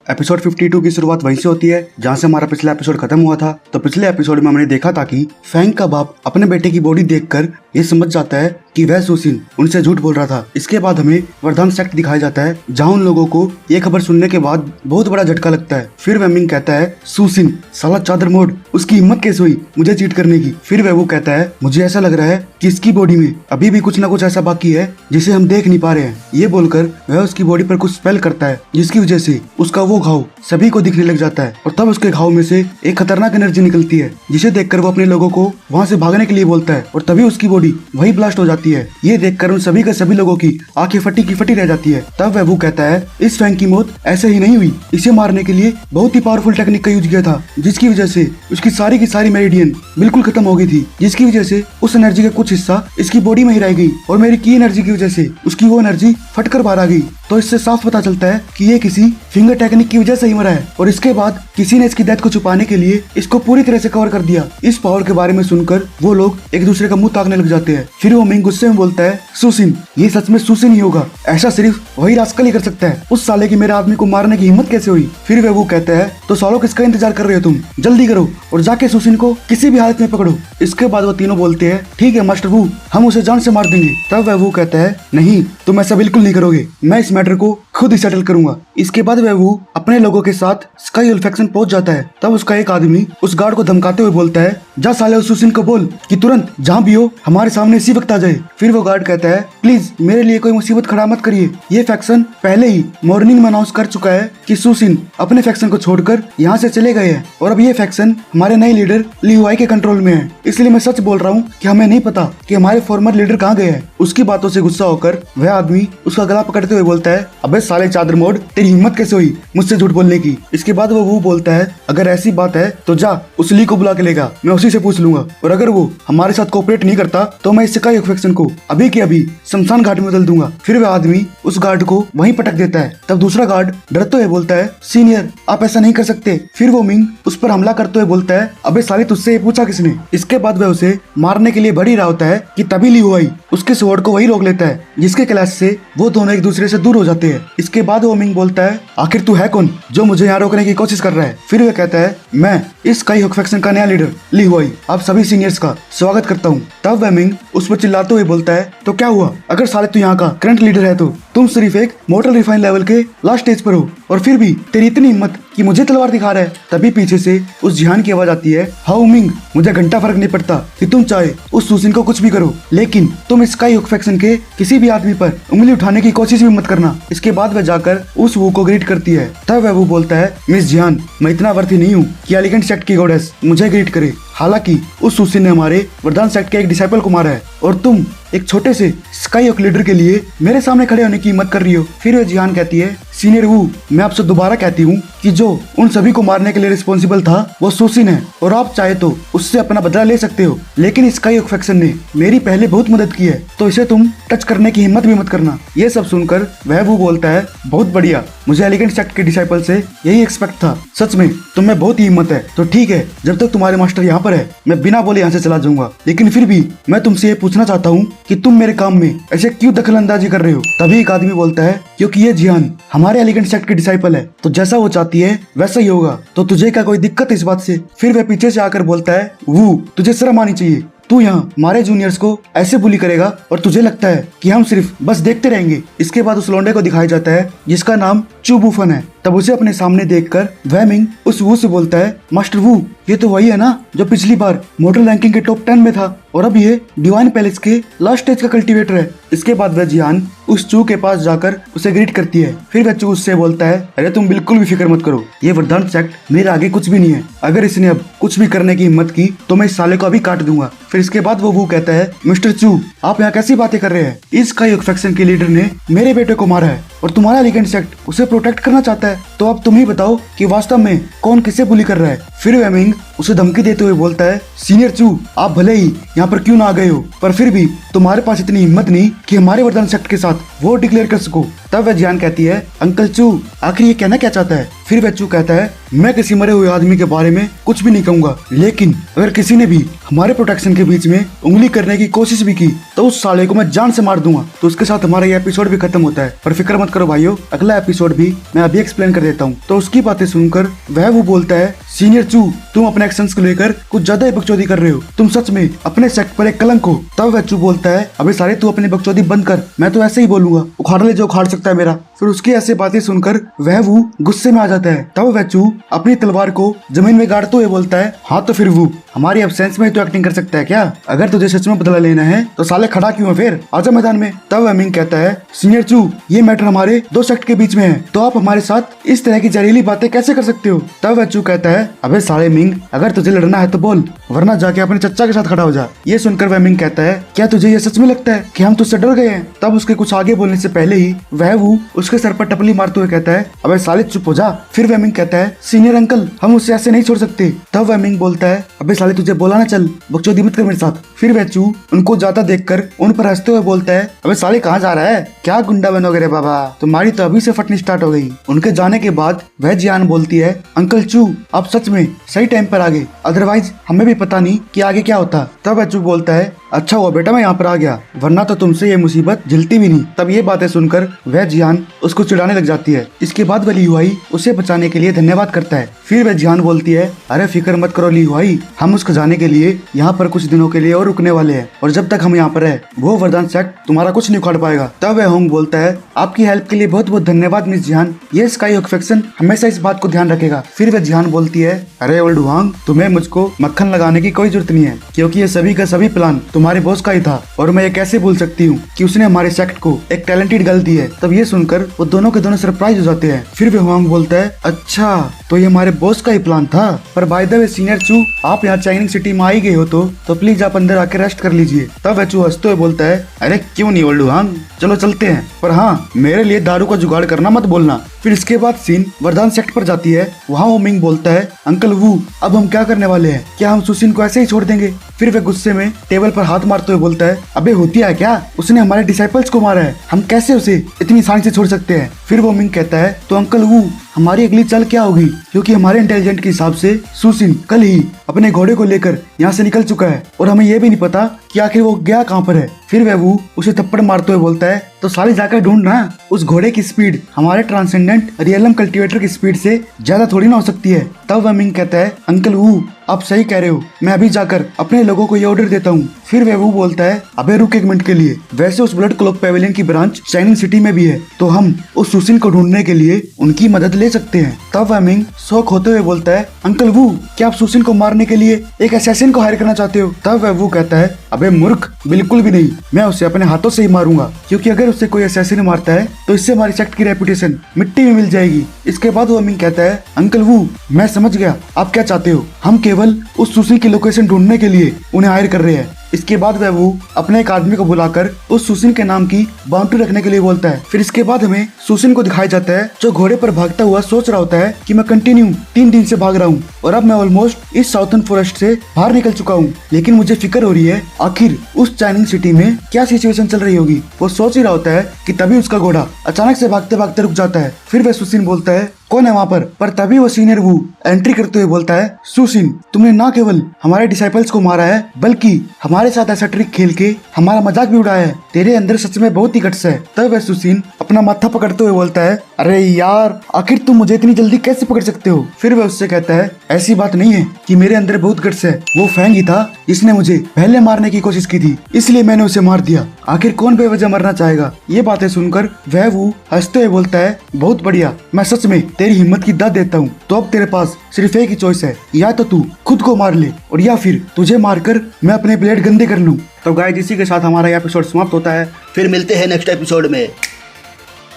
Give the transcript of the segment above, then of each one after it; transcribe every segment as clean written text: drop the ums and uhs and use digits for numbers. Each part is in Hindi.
एपिसोड 52 की शुरुआत वहीं से होती है जहाँ से हमारा पिछला एपिसोड खत्म हुआ था। तो पिछले एपिसोड में हमने देखा था कि फैंग का बाप अपने बेटे की बॉडी देखकर ये समझ जाता है कि वह सुसिन उनसे झूठ बोल रहा था। इसके बाद हमें वरदान सेक्ट दिखाया जाता है जहाँ उन लोगों को ये खबर सुनने के बाद बहुत बड़ा झटका लगता है। फिर वेमिंग कहता है सुसिन साला चादर मोड़, उसकी हिम्मत कैसे हुई मुझे चीट करने की। फिर वह वो कहता है मुझे ऐसा लग रहा है कि इसकी बॉडी में अभी भी कुछ न कुछ ऐसा बाकी है जिसे हम देख नहीं पा रहे हैं। ये बोलकर वह उसकी बॉडी पर कुछ स्पेल करता है जिसकी वजह से उसका वो घाव सभी को दिखने लग जाता है और तब उसके घाव में से एक खतरनाक एनर्जी निकलती है जिसे देखकर वो अपने लोगों को वहाँ से भागने के लिए बोलता है और तभी उसकी बॉडी वही ब्लास्ट हो जाती है। ये देखकर उन सभी के सभी लोगों की आंखें फटी की फटी रह जाती है। तब वह वो कहता है इस फैंग की मौत ऐसे ही नहीं हुई, इसे मारने के लिए बहुत ही पावरफुल टेक्निक का यूज किया था जिसकी वजह से उसकी सारी की सारी मेरिडियन बिल्कुल खत्म हो गई थी, जिसकी वजह से उस एनर्जी का कुछ हिस्सा इसकी बॉडी में ही रह गई और मेरी की एनर्जी की वजह से उसकी वो एनर्जी फटकर बाहर आ गई। तो इससे साफ पता चलता है कि ये किसी फिंगर टेक्निक की वजह से ही मरा है और इसके बाद किसी ने इसकी डेथ को छुपाने के लिए इसको पूरी तरह से कवर कर दिया। इस पावर के बारे में सुनकर वो लोग एक दूसरे का मुंह ताकने लग जाते हैं। फिर वो मिंग गुस्से में बोलता है सुसिन ये सच में सुसिन ही होगा, ऐसा सिर्फ वही रास्कल ही कर सकता है, उस साले की मेरे आदमी को मारने की हिम्मत कैसे हुई। फिर वे वो कहता है तो सालों किसका इंतजार कर रहे हो तुम, जल्दी करो और जाके सुसिन को किसी भी हालत में पकड़ो। इसके बाद वो तीनों बोलते हैं ठीक है मास्टर वू, हम उसे जान से मार देंगे। तब वह वो कहता है नहीं तुम ऐसा बिल्कुल नहीं करोगे, मैं इस मैटर को खुद ही सेटल करूंगा। इसके बाद वह वो अपने लोगों के साथ स्काई उल्फेक्शन पहुंच जाता है। तब उसका एक आदमी उस गार्ड को धमकाते हुए बोलता है जा साले उस सुसिन को बोल कि तुरंत जहाँ भी हो हमारे सामने इसी वक्त आ जाए। फिर वो गार्ड कहता है प्लीज मेरे लिए कोई मुसीबत खड़ा मत करिए, ये फैक्शन पहले ही मॉर्निंग में अनाउंस कर चुका है कि सुसिन अपने फैक्शन को छोड़कर यहाँ से चले गए हैं और अब ये फैक्शन हमारे नए लीडर लिहुआई के कंट्रोल में है, इसलिए मैं सच बोल रहा हूँ कि हमें नहीं पता कि हमारे फॉर्मर लीडर कहाँ गए हैं। उसकी बातों से गुस्सा होकर वह आदमी उसका गला पकड़ते हुए बोलता है अबे साले चादर मोड़, तेरी हिम्मत कैसे हुई मुझसे झूठ बोलने की। इसके बाद वो बोलता है अगर ऐसी बात है तो जा उस ली को बुला के लेगा, मैं उसी से पूछ लूंगा और अगर वो हमारे साथ कोऑपरेट नहीं करता तो मैं इस स्काई फैक्शन को अभी के अभी शमशान घाट में बदल दूंगा। फिर वह आदमी उस गार्ड को वहीं पटक देता है। तब दूसरा गार्ड डरते हुए बोलता है सीनियर आप ऐसा नहीं कर सकते। फिर वो मिंग उस पर हमला करते हुए बोलता है अबे साले तुझसे ये पूछा किसने। इसके बाद वह उसे मारने के लिए बढ़ ही रहा होता है कि तभी लिहुआई उसके स्वॉर्ड को वही रोक लेता है जिसके क्लैश से वो दोनों एक दूसरे से दूर हो जाते हैं। इसके बाद वो मिंग बोलता है आखिर तू है कौन जो मुझे यहाँ रोकने की कोशिश कर रहा है। फिर वह कहता है मैं इस स्काई फैक्शन का नया लीडर लिहुआई आप सभी सीनियर्स का स्वागत करता हूँ। तब वह मिंग उस पर चिल्लाते हुए बोलता है तो क्या हुआ अगर साले तू यहाँ का करंट लीडर है तो तुम सिर्फ एक मोटर रिफाइन लेवल के लास्ट स्टेज पर हो और फिर भी तेरी इतनी हिम्मत कि मुझे तलवार दिखा रहा है। तभी पीछे से उस जिहान की आवाज आती है हाउ मिंग मुझे घंटा फर्क नहीं पड़ता कि तुम चाहे उस सुसिन को कुछ भी करो लेकिन तुम स्काई फैक्शन के किसी भी आदमी पर उंगली उठाने की कोशिश भी मत करना। इसके बाद वह जाकर उस वू को ग्रीट करती है। तब वह वो बोलता है मिस जिहान मैं इतना वर्थी नहीं हूँ कि एलिगेंट सेक्ट की गॉडेस मुझे ग्रीट करे, हालांकि उस सुसिन ने हमारे वरदान सेक्ट के एक डिसाइपल को मारा है और तुम एक छोटे से स्काई ओक लीडर के लिए मेरे सामने खड़े होने की हिम्मत कर रही हो। फिर वह जिहान कहती है सीनियर वू मैं आपसे दोबारा कहती हूँ कि जो उन सभी को मारने के लिए रिस्पॉन्सिबल था वो सुसिन है और आप चाहे तो उससे अपना बदला ले सकते हो, लेकिन स्काई ओक फैक्शन ने मेरी पहले बहुत मदद की है तो इसे तुम टच करने की हिम्मत भी मत करना। ये सब सुनकर वह वो बोलता है बहुत बढ़िया, मुझे एलिगेंट सेक्ट के डिसाइपल से यही एक्सपेक्ट था, सच में तुम में बहुत ही हिम्मत है। तो ठीक है जब तक तुम्हारे मास्टर यहाँ पर है मैं बिना बोले यहाँ से चला जाऊंगा, लेकिन फिर भी मैं तुमसे ये पूछना चाहता हूँ कि तुम मेरे काम में ऐसे क्यों दखल अंदाजी कर रहे हो। तभी एक आदमी बोलता है क्योंकि ये जिहान हमारे एलिगेंट सेक्ट के डिसाइपल है तो जैसा वो चाहती है वैसा ही होगा, तो तुझे क्या कोई दिक्कत इस बात से। फिर वह पीछे से आकर बोलता है वो तुझे शर्म आनी चाहिए, तू यहाँ हमारे जूनियर्स को ऐसे बुली करेगा और तुझे लगता है कि हम सिर्फ बस देखते रहेंगे। इसके बाद उस लौंडे को दिखाया जाता है जिसका नाम चू बुफन है। तब उसे अपने सामने देखकर वह मिंग उस वू से बोलता है मास्टर वू ये तो वही है ना जो पिछली बार मोटर रैंकिंग के टॉप 10 में था और अब ये डिवाइन पैलेस के लास्ट स्टेज का कल्टीवेटर है। इसके बाद वह जिहान उस चू के पास जाकर उसे ग्रीट करती है। फिर वह चू उससे बोलता है अरे तुम बिल्कुल भी फिक्र मत करो, ये वरदान सेक्ट मेरे आगे कुछ भी नहीं है, अगर इसने अब कुछ भी करने की हिम्मत की तो मैं इस साले को अभी काट दूंगा। फिर इसके बाद वो कहता है मिस्टर चू आप यहाँ कैसी बातें कर रहे हैं, इस स्काई फैक्शन के लीडर ने मेरे बेटे को मारा है और तुम्हारा एलिगेंट सेक्ट उसे प्रोटेक्ट करना चाहता है, तो अब तुम ही बताओ कि वास्तव में कौन किसे बुली कर रहा है। फिर वह मिंग उसे धमकी देते हुए बोलता है सीनियर चू आप भले ही यहाँ पर क्यों ना आ गए हो पर फिर भी तुम्हारे पास इतनी हिम्मत नहीं कि हमारे वरदान सेक्ट के साथ वॉर डिक्लेयर कर सको। तब वह जियान कहती है, अंकल चू आखिर ये कहना क्या चाहता है। फिर वह चू कहता है, मैं किसी मरे हुए आदमी के बारे में कुछ भी नहीं कहूंगा, लेकिन अगर किसी ने भी हमारे प्रोटेक्शन के बीच में उंगली करने की कोशिश भी की तो उस साले को मैं जान से मार दूंगा। तो उसके साथ हमारा ये एपिसोड भी खत्म होता है। पर फिक्र मत करो भाइयों, अगला एपिसोड भी मैं अभी एक्सप्लेन कर देता हूँ। तो उसकी बातें सुनकर वह वो बोलता है, सीनियर चू तुम अपने एक्शंस को लेकर कुछ ज्यादा ही बकचोदी कर रहे हो, तुम सच में अपने सेक्ट पर एक कलंक हो। तब वह चू बोलता है, अबे साले तू अपनी बकचोदी बंद कर, मैं तो ऐसे ही बोलूंगा, उखाड़ ले जो उखाड़ सकता है मेरा। फिर उसकी ऐसी बातें सुनकर वह वो गुस्से में आ जाता है। तब वह चू अपनी तलवार को जमीन में गाड़ते हुए बोलता है, हाँ तो फिर वो हमारी एब्सेंस में तो एक्टिंग कर सकता है क्या? अगर तुझे सच में बदला लेना है तो साले खड़ा क्यों है फिर, आजा मैदान में। तब वह मिंग कहता है, सीनियर चू ये मैटर हमारे दो सेक्ट के बीच में है, तो आप हमारे साथ इस तरह की जहरीली बातें कैसे कर सकते हो? तब वह चू कहता है, अबे साले मिंग अगर तुझे लड़ना है तो बोल, वरना जाके अपने चच्चा के साथ खड़ा हो जा। ये सुनकर वह मिंग कहता है, क्या तुझे ये सच में लगता है कि हम तुझसे डर गए हैं? तब उसके कुछ आगे बोलने से पहले ही वह वो उसके सर पर टपली मारते हुए कहता है, अबे साले चुप हो जा। फिर वह मिंग कहता है, सीनियर अंकल हम उसे ऐसे नहीं छोड़ सकते। तब वह मिंग बोलता है, अबे साले तुझे बोला ना चल, बकचोदी मत कर मेरे साथ। फिर वह चू उनको जाता देखकर उन पर हंसते हुए बोलता है, अबे साले कहाँ जा रहा है, क्या गुंडा बनोगे रे बाबा, तुम्हारी तो अभी से फटनी स्टार्ट हो गई। उनके जाने के बाद वह जियान बोलती है, अंकल चू आप सच में सही टाइम पर आ गए, अदरवाइज हमें भी पता नहीं कि आगे क्या होता। तब वह चू बोलता है, अच्छा हुआ बेटा मैं यहाँ पर आ गया, वरना तो तुमसे ये मुसीबत झिलती भी नहीं। तब ये बातें सुनकर वह जियान उसको चिढ़ाने लग जाती है। इसके बाद वह ली हुआई उसे बचाने के लिए धन्यवाद करता है। फिर वह जियान बोलती है, अरे फिक्र मत करो ली हुआई, हम उसको जाने के लिए यहाँ पर कुछ दिनों के लिए और रुकने वाले हैं, और जब तक हम यहाँ पर है वो वरदान सेक्ट तुम्हारा कुछ नहीं उखाड़ पाएगा। तब वह होंग बोलता है, आपकी हेल्प के लिए बहुत बहुत धन्यवाद मिस जियान, ये स्काई होक्फेक्शन हमेशा इस बात को ध्यान रखेगा। फिर वह जियान बोलती है, अरे ओल्ड वांग तुम्हें मुझको मक्खन लगाने की कोई जरूरत नहीं है, क्योंकि ये सभी का सभी प्लान तुम्हारे बॉस का ही था, और मैं ये कैसे भूल सकती हूँ कि उसने हमारे सेक्ट को एक टैलेंटेड गर्ल दी है। तब ये सुनकर वो दोनों के दोनों सरप्राइज हो जाते हैं। फिर वह हुआंग बोलता है, अच्छा तो ये हमारे बॉस का ही प्लान था। पर बाय द वे सीनियर चू आप यहाँ चाइनिंग सिटी में आई गए हो तो प्लीज आप अंदर आके रेस्ट कर लीजिए। तब वह चू हंसते हुए बोलता है, अरे क्यों नहीं ओल्ड हुआंग, चलो चलते हैं, पर हाँ मेरे लिए दारू का जुगाड़ करना मत बोलना। फिर इसके बाद सीन वरदान सेक्ट पर जाती है। वहाँ वो मिंग बोलता है, अंकल वू अब हम क्या करने वाले हैं, क्या हम सुसिन को ऐसे ही छोड़ देंगे? फिर वह गुस्से में टेबल पर हाथ मारते हुए बोलता है, अबे होती है क्या, उसने हमारे डिसाइपल्स को मारा है, हम कैसे उसे इतनी आसानी से छोड़ सकते हैं? फिर वो मिंग कहता है, तो अंकल वू हमारी अगली चाल क्या होगी? क्योंकि हमारे इंटेलिजेंट के हिसाब से सुसिन कल ही अपने घोड़े को लेकर यहाँ से निकल चुका है, और हमें ये भी नहीं पता कि आखिर वो गया कहाँ पर है। फिर वह वो उसे थप्पड़ मारते हुए बोलता है, तो साले जाकर ढूंढना, उस घोड़े की स्पीड हमारे ट्रांसेंडेंट रियलम कल्टीवेटर की स्पीड से ज्यादा थोड़ी ना हो सकती है। तब वह मिंग कहता है, अंकल वू आप सही कह रहे हो, मैं अभी जाकर अपने लोगों को ये ऑर्डर देता हूँ। फिर वह वो बोलता है, अबे रुक एक मिनट के लिए, वैसे उस ब्लड क्लॉक पेविलियन की ब्रांच चाइनिंग सिटी में भी है, तो हम उस सुसिन को ढूंढने के लिए उनकी मदद ले सकते हैं। तब वह मिंग शौक होते हुए बोलता है, अंकल वू क्या आप सुसिन को मारने के लिए एक असैसिन को हायर करना चाहते हो? तब वह वो कहता है, अबे मूर्ख बिल्कुल भी नहीं, मैं उसे अपने हाथों से ही मारूंगा, क्योंकि अगर उससे कोई असैसिन मारता है तो इससे हमारी सेक्ट की रेपुटेशन मिट्टी में मिल जाएगी। इसके बाद वो मिंग कहता है, अंकल वू मैं समझ गया आप क्या चाहते हो, हम केवल उस सुसिन की लोकेशन ढूंढने के लिए उन्हें हायर कर रहे हैं। इसके बाद वह वो अपने एक आदमी को बुलाकर उस सुसिन के नाम की बाउंड्री रखने के लिए बोलता है। फिर इसके बाद हमें सुसिन को दिखाया जाता है जो घोड़े पर भागता हुआ सोच रहा होता है कि मैं कंटिन्यू 3 दिन से भाग रहा हूँ और अब मैं ऑलमोस्ट इस साउथर्न फॉरेस्ट से बाहर निकल चुका हूँ, लेकिन मुझे फिक्र हो रही है आखिर उस चाइनिंग सिटी में क्या सिचुएशन चल रही होगी। वो सोच ही रहा होता है कि तभी उसका घोड़ा अचानक से भागते भागते रुक जाता है। फिर वह सुसिन बोलता है, कौन है वहाँ पर तभी वो सीनियर वू एंट्री करते हुए बोलता है, सुसिन तुमने ना केवल हमारे डिसाइपल्स को मारा है बल्कि हमारे साथ ऐसा ट्रिक खेल के हमारा मजाक भी उड़ाया है, तेरे अंदर सच में बहुत ही गट्स है। तब वह सुसिन अपना माथा पकड़ते हुए बोलता है, अरे यार आखिर तुम मुझे इतनी जल्दी कैसे पकड़ सकते हो? फिर वह उससे कहता है, ऐसी बात नहीं है कि मेरे अंदर बहुत गट्स है, वो फैंग ही था जिसने मुझे पहले मारने की कोशिश की थी, इसलिए मैंने उसे मार दिया, आखिर कौन बेवजह मरना चाहेगा? ये बातें सुनकर वह वो हंसते हुए बोलता है, बहुत बढ़िया, मैं सच में तेरी हिम्मत की दाद देता हूँ। तो अब तेरे पास सिर्फ एक ही चॉइस है, या तो तू खुद को मार ले और या फिर तुझे मारकर मैं अपने ब्लेड गंदे कर लूँ। तो गाइस इसी के साथ हमारा एपिसोड समाप्त होता है। फिर मिलते हैं नेक्स्ट एपिसोड में।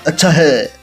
अच्छा है।